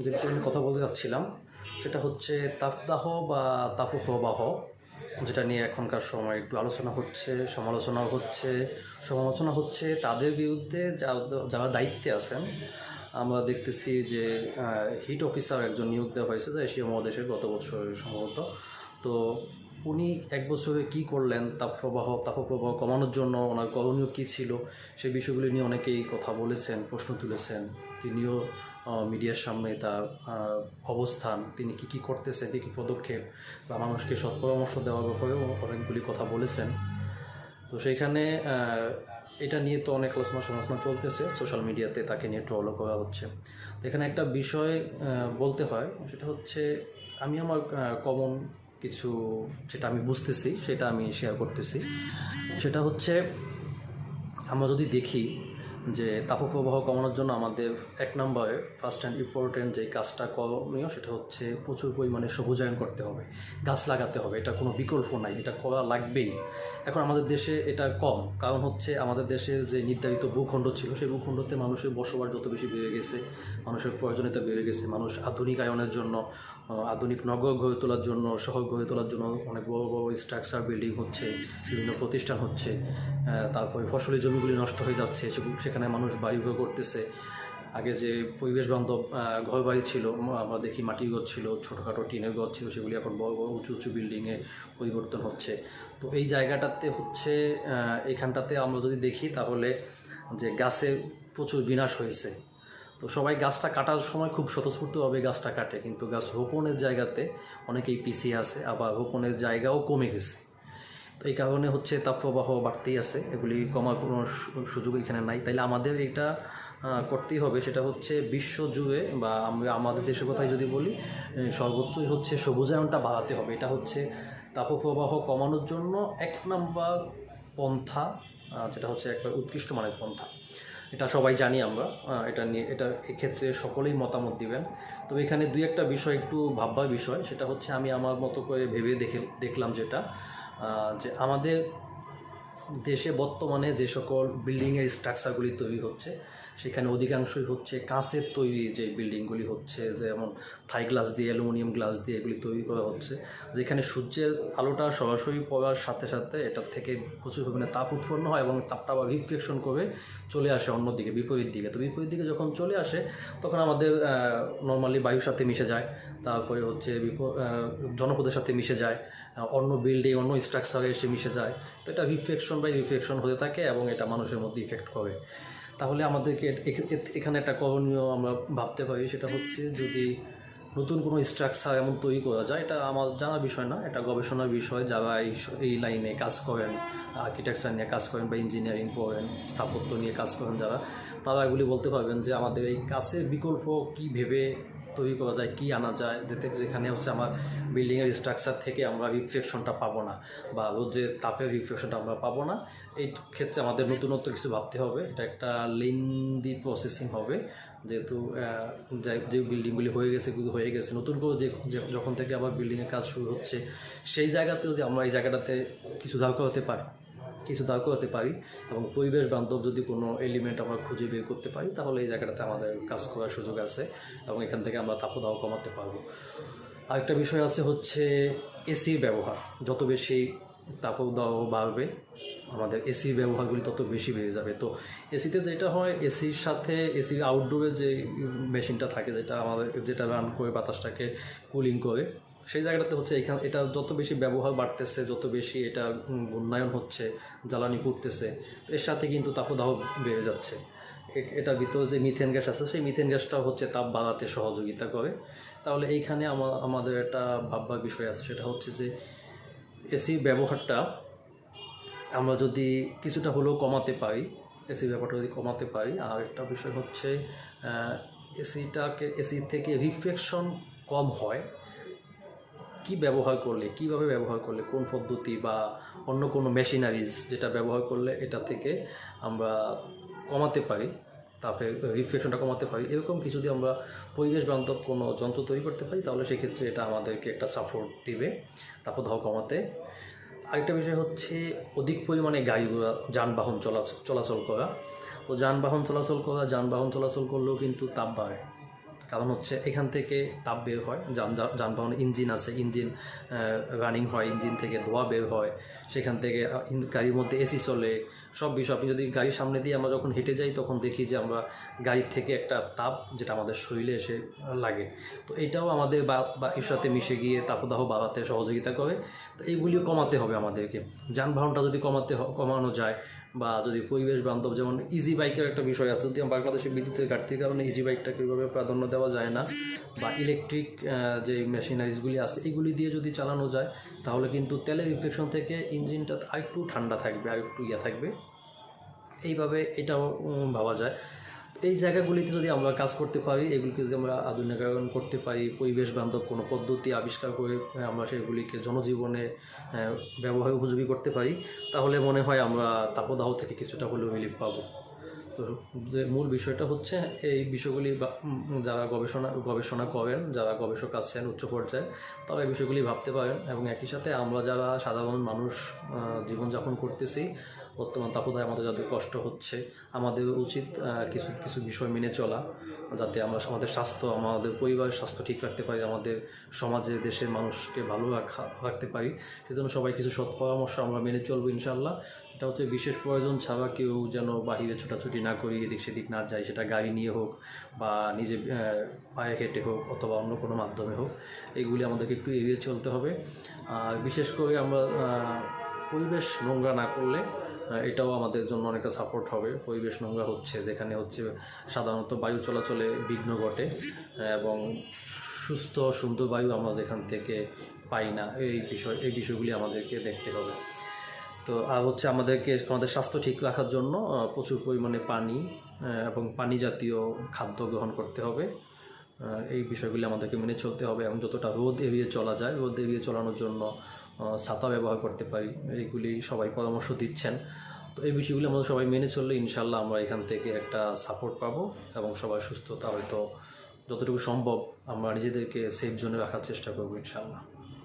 যে বিষয়ে আমি কথা বলতে চাচ্ছিলাম সেটা হচ্ছে তাপদাহ বা তাপপ্রবাহ, যেটা নিয়ে এখনকার সময় একটু আলোচনা হচ্ছে, সমালোচনা হচ্ছে তাদের বিরুদ্ধে যারা দায়িত্বে আছেন। আমরা দেখতেছি যে হিট অফিসার একজন নিয়োগ দেওয়া হয়েছে যে এশিয়া মহাদেশের গত বছর সম্ভবত। তো উনি এক বছরে কি করলেন, তাপপ্রবাহ কমানোর জন্য ওনার করণীয় কী ছিল, সেই বিষয়গুলি নিয়ে অনেকেই কথা বলেছেন, প্রশ্ন তুলেছেন। তিনিও মিডিয়ার সামনে তার অবস্থান, তিনি কী করতেছেন, কী পদক্ষেপ বা মানুষকে সৎ পরামর্শ দেওয়ার ব্যাপারেও অনেকগুলি কথা বলেছেন। তো সেইখানে এটা নিয়ে তো অনেক সমালোচনা চলতেছে, সোশ্যাল মিডিয়াতে তাকে নিয়ে ট্রলও করা হচ্ছে। তো এখানে একটা বিষয় বলতে হয়, সেটা হচ্ছে আমি আমার কমন কিছু যেটা আমি বুঝতেছি সেটা আমি শেয়ার করতেছি। সেটা হচ্ছে আমরা যদি দেখি যে তাপপ্রবাহ কমানোর জন্য আমাদের এক নম্বরে ফার্স্ট অ্যান্ড ইম্পর্টেন্ট যে কাজটা করণীয় সেটা হচ্ছে প্রচুর পরিমাণে সবুজায়ন করতে হবে, গাছ লাগাতে হবে। এটা কোনো বিকল্প নাই, এটা করা লাগবেই। এখন আমাদের দেশে এটা কম, কারণ হচ্ছে আমাদের দেশের যে নির্ধারিত ভূখণ্ড ছিল সেই ভূখণ্ডতে মানুষের বসবাস যত বেশি বেড়ে গেছে, মানুষের প্রয়োজনীয়তা বেড়ে গেছে, মানুষ আধুনিকায়নের জন্য, আধুনিক নগর গড়ে তোলার জন্য, শহর গড়ে তোলার জন্য অনেক বড় বড় স্ট্রাকচার বিল্ডিং হচ্ছে, বিভিন্ন প্রতিষ্ঠান হচ্ছে। তারপরে ফসলি জমিগুলি নষ্ট হয়ে যাচ্ছে, সেখানে মানুষ বাড়িঘর করতেছে। আগে যে পরিবেশ বান্ধব ঘর বাড়ি ছিল, আমরা দেখি মাটির ঘর ছিল, ছোটোখাটো টিনের ঘর ছিল, সেগুলি এখন বড় বড় উঁচু উঁচু বিল্ডিংয়ে পরিবর্তন হচ্ছে। তো এই জায়গাটাতে হচ্ছে এখানটাতে আমরা যদি দেখি তাহলে যে গাছের প্রচুর বিনাশ হয়েছে। তো সবাই গাছটা কাটার সময় খুব স্বতঃস্ফূর্তভাবে গাছটা কাটে, কিন্তু গাছ রোপণের জায়গাতে অনেকেই পিছিয়ে আছে, আবার রোপণের জায়গাও কমে গেছে। তো এই কারণে হচ্ছে তাপপ্রবাহ বাড়তেই আছে, এগুলি কমার কোনো সুযোগ এখানে নাই। তাইলে আমাদের এটা করতেই হবে, সেটা হচ্ছে বিশ্বজুড়ে বা আমরা আমাদের দেশের কথাই যদি বলি, সর্বত্রই হচ্ছে সবুজায়নটা বাড়াতে হবে। এটা হচ্ছে তাপপ্রবাহ কমানোর জন্য এক নম্বর পন্থা, যেটা হচ্ছে একটা উৎকৃষ্ট মানের পন্থা। এটা সবাই জানি আমরা, এটা নিয়ে এক্ষেত্রে সকলেই মতামত দিবেন। তবে এখানে দুই একটা বিষয় একটু ভাববার বিষয়, সেটা হচ্ছে আমি আমার মতো করে ভেবে দেখলাম যেটা, যে আমাদের দেশে বর্তমানে যে সকল বিল্ডিংয়ের স্ট্রাকচারগুলি তৈরি হচ্ছে সেখানে অধিকাংশই হচ্ছে কাঁচের তৈরি যে বিল্ডিংগুলি হচ্ছে, যেমন থাই গ্লাস দিয়ে, অ্যালুমিনিয়াম গ্লাস দিয়ে এগুলি তৈরি করা হচ্ছে, যেখানে সূর্যের আলোটা সরাসরি পড়ার সাথে সাথে এটার থেকে প্রচুর পরিমাণে তাপ উৎপন্ন হয় এবং তাপটা আবার রিফ্লেকশন করে চলে আসে অন্যদিকে, বিপরীত দিকে। তো বিপরীত দিকে যখন চলে আসে তখন আমাদের নর্মালি বায়ুর সাথে মিশে যায়, তারপরে হচ্ছে জনপদের সাথে মিশে যায়, অন্য বিল্ডিং, অন্য স্ট্রাকচারে এসে মিশে যায়। তো এটা রিফ্লেকশন হতে থাকে এবং এটা মানুষের মধ্যে ইফেক্ট করে। তাহলে আমাদেরকে এখানে একটা করণীয় আমরা ভাবতে পারি, সেটা হচ্ছে যদি নতুন কোনো স্ট্রাকচার এমন তৈরি করা যায়, এটা আমার জানার বিষয় না, এটা গবেষণার বিষয়। যারা এই লাইনে কাজ করেন, আর্কিটেকচার নিয়ে কাজ করেন বা ইঞ্জিনিয়ারিং করেন, স্থাপত্য নিয়ে কাজ করেন যারা, তারা এগুলি বলতে পারবেন যে আমাদের এই কাজের বিকল্প কী ভেবে তৈরি করা যায়, কী আনা যায়, যেখানে হচ্ছে আমার বিল্ডিংয়ের স্ট্রাকচার থেকে আমরা রিফ্লেকশনটা পাবো না বা রোদের তাপের রিফ্লেকশনটা আমরা পাবো না। এই ক্ষেত্রে আমাদের নতুনত্ব কিছু ভাবতে হবে। এটা একটা লেন্দি প্রসেসিং হবে, যেহেতু যে বিল্ডিংগুলি হয়ে গেছে, নতুন করে যখন থেকে আবার বিল্ডিংয়ের কাজ শুরু হচ্ছে, সেই জায়গাতে যদি আমরা এই জায়গাটাতে কিছু দাঁড় করাতে পারি এবং পরিবেশ বান্ধব যদি কোনো এলিমেন্ট আমরা খুঁজে বের করতে পারি, তাহলে এই জায়গাটাতে আমাদের কাজ করার সুযোগ আছে এবং এখান থেকে আমরা তাপদাহ কমাতে পারবো। আরেকটা বিষয় আছে হচ্ছে এসির ব্যবহার। যত বেশি তাপদাহ বাড়বে, আমাদের এসির ব্যবহারগুলি তত বেশি বেড়ে যাবে। তো এসিতে যেটা হয়, এসির সাথে এসির আউটডোরে যে মেশিনটা থাকে, যেটা রান করে বাতাসটাকে কুলিং করে, সেই জায়গাটাতে হচ্ছে এটা যত বেশি ব্যবহার বাড়তেছে, যত বেশি এটা উন্নয়ন হচ্ছে, জ্বালানি পুড়তেছে, তো এর সাথে কিন্তু তাপদাহ বেড়ে যাচ্ছে। এটার ভিতরে যে মিথেন গ্যাস আছে, সেই মিথেন গ্যাসটাও হচ্ছে তাপ বাড়াতে সহযোগিতা করে। তাহলে এইখানে আমাদের একটা ভাববার বিষয় আছে, সেটা হচ্ছে যে এসির ব্যবহারটা আমরা যদি কিছুটা হলেও কমাতে পারি, এসির ব্যাপারটা যদি কমাতে পারি। আর একটা বিষয় হচ্ছে এসি থেকে রিফ্লেকশন কম হয় কীভাবে ব্যবহার করলে, কোন পদ্ধতি বা অন্য কোনো মেশিনারিজ যেটা ব্যবহার করলে এটা থেকে আমরা কমাতে পারি, তারপরে রিফ্লেকশনটা কমাতে পারি, এরকম কিছু যদি আমরা পরিবেশ বান্ধব কোনো যন্ত্র তৈরি করতে পারি, তাহলে সেক্ষেত্রে এটা আমাদেরকে একটা সাপোর্ট দিবে তাপদাহ কমাতে। আরেকটা বিষয় হচ্ছে অধিক পরিমাণে গাড়ি ঘোড়া, যানবাহন চলাচল করা। তো যানবাহন চলাচল করলেও কিন্তু তাপ বাড়ে। কারণ হচ্ছে এখান থেকে তাপ বের হয়, যানবাহন ইঞ্জিন আছে, ইঞ্জিন রানিং হয়, ইঞ্জিন থেকে ধোঁয়া বের হয়, সেখান থেকে গাড়ির মধ্যে এসি চলে, সব বিষয়। আপনি যদি গাড়ির সামনে দিয়ে আমরা যখন হেঁটে যাই তখন দেখি যে আমরা গাড়ির থেকে একটা তাপ যেটা আমাদের শরীরে এসে লাগে, তো এটাও আমাদের বায়ুর সাথে মিশে গিয়ে তাপদাহ বাড়াতে সহযোগিতা করে। তো এইগুলিও কমাতে হবে আমাদেরকে। যানবাহনটা যদি কমানো যায়, বা যদি পরিবেশ বান্ধব, যেমন ইজি বাইকের একটা বিষয় আছে, যদি বাংলাদেশে বিদ্যুতের ঘাটতির কারণে ইজি বাইকটাকে ওইভাবে প্রাধান্য দেওয়া যায় না, বা ইলেকট্রিক যে মেশিনারিজগুলি আছে এগুলি দিয়ে যদি চালানো যায়, তাহলে কিন্তু তেলের রিফ্লেকশন থেকে ইঞ্জিনটা আরেকটু ঠান্ডা থাকবে, আরেকটু থাকবে। এইভাবে এটাও ভাবা যায়। এই জায়গাগুলিতে যদি আমরা কাজ করতে পারি, এগুলিকে যদি আমরা আধুনিকায়ন করতে পারি, পরিবেশ বান্ধব কোনো পদ্ধতি আবিষ্কার করে আমরা সেগুলিকে জনজীবনে ব্যবহার উপযোগী করতে পারি, তাহলে মনে হয় আমরা তাপদাহ থেকে কিছুটা হলেও রিলিফ পাবো। তো যে মূল বিষয়টা হচ্ছে এই বিষয়গুলি যারা গবেষণা করেন, যারা গবেষক আছেন উচ্চ পর্যায়ে, তারা এই বিষয়গুলি ভাবতে পারেন। এবং একই সাথে আমরা যারা সাধারণ মানুষ জীবনযাপন করতেছি, বর্তমান তাপদাহে আমাদের যাদের কষ্ট হচ্ছে, আমাদের উচিত কিছু কিছু বিষয় মেনে চলা, যাতে আমরা আমাদের স্বাস্থ্য, আমাদের পরিবারের স্বাস্থ্য ঠিক রাখতে পারি, আমাদের সমাজে দেশের মানুষকে ভালো রাখতে পারি। সেজন্য সবাই কিছু সৎ পরামর্শ আমরা মেনে চলবো ইনশাআল্লাহ। এটা হচ্ছে বিশেষ প্রয়োজন ছাড়া কেউ যেন বাহিরে ছোটাছুটি না করি, এদিক সেদিক না যায়, সেটা গাড়ি নিয়ে হোক বা নিজে পায়ে হেঁটে হোক অথবা অন্য কোনো মাধ্যমে হোক, এগুলি আমাদেরকে একটু এড়িয়ে চলতে হবে। আর বিশেষ করে আমরা পরিবেশ নোংরা না করলে এটাও আমাদের জন্য অনেকটা সাপোর্ট হবে। পরিবেশ নোংরা হচ্ছে যেখানে হচ্ছে সাধারণত বায়ু চলাচলে বিঘ্ন ঘটে, এবং সুস্থ সুন্দর বায়ু আমরা যেখান থেকে পাই না, এই বিষয়গুলি আমাদেরকে দেখতে হবে। তো আর হচ্ছে আমাদের স্বাস্থ্য ঠিক রাখার জন্য প্রচুর পরিমাণে পানি এবং পানি জাতীয় খাদ্য গ্রহণ করতে হবে। এই বিষয়গুলি আমাদেরকে মেনে চলতে হবে, এবং যতটা রোদ এড়িয়ে চলা যায়, রোদ এড়িয়ে চলানোর জন্য ছাতা ব্যবহার করতে পারি, এইগুলি সবাই পরামর্শ দিচ্ছেন। তো এই বিষয়গুলি আমাদের সবাই মেনে চললে ইনশাল্লাহ আমরা এখান থেকে একটা সাপোর্ট পাবো, এবং সবার সুস্থতা হয়তো যতটুকু সম্ভব আমরা নিজেদেরকে সেফ জোনে রাখার চেষ্টা করবো ইনশাল্লাহ।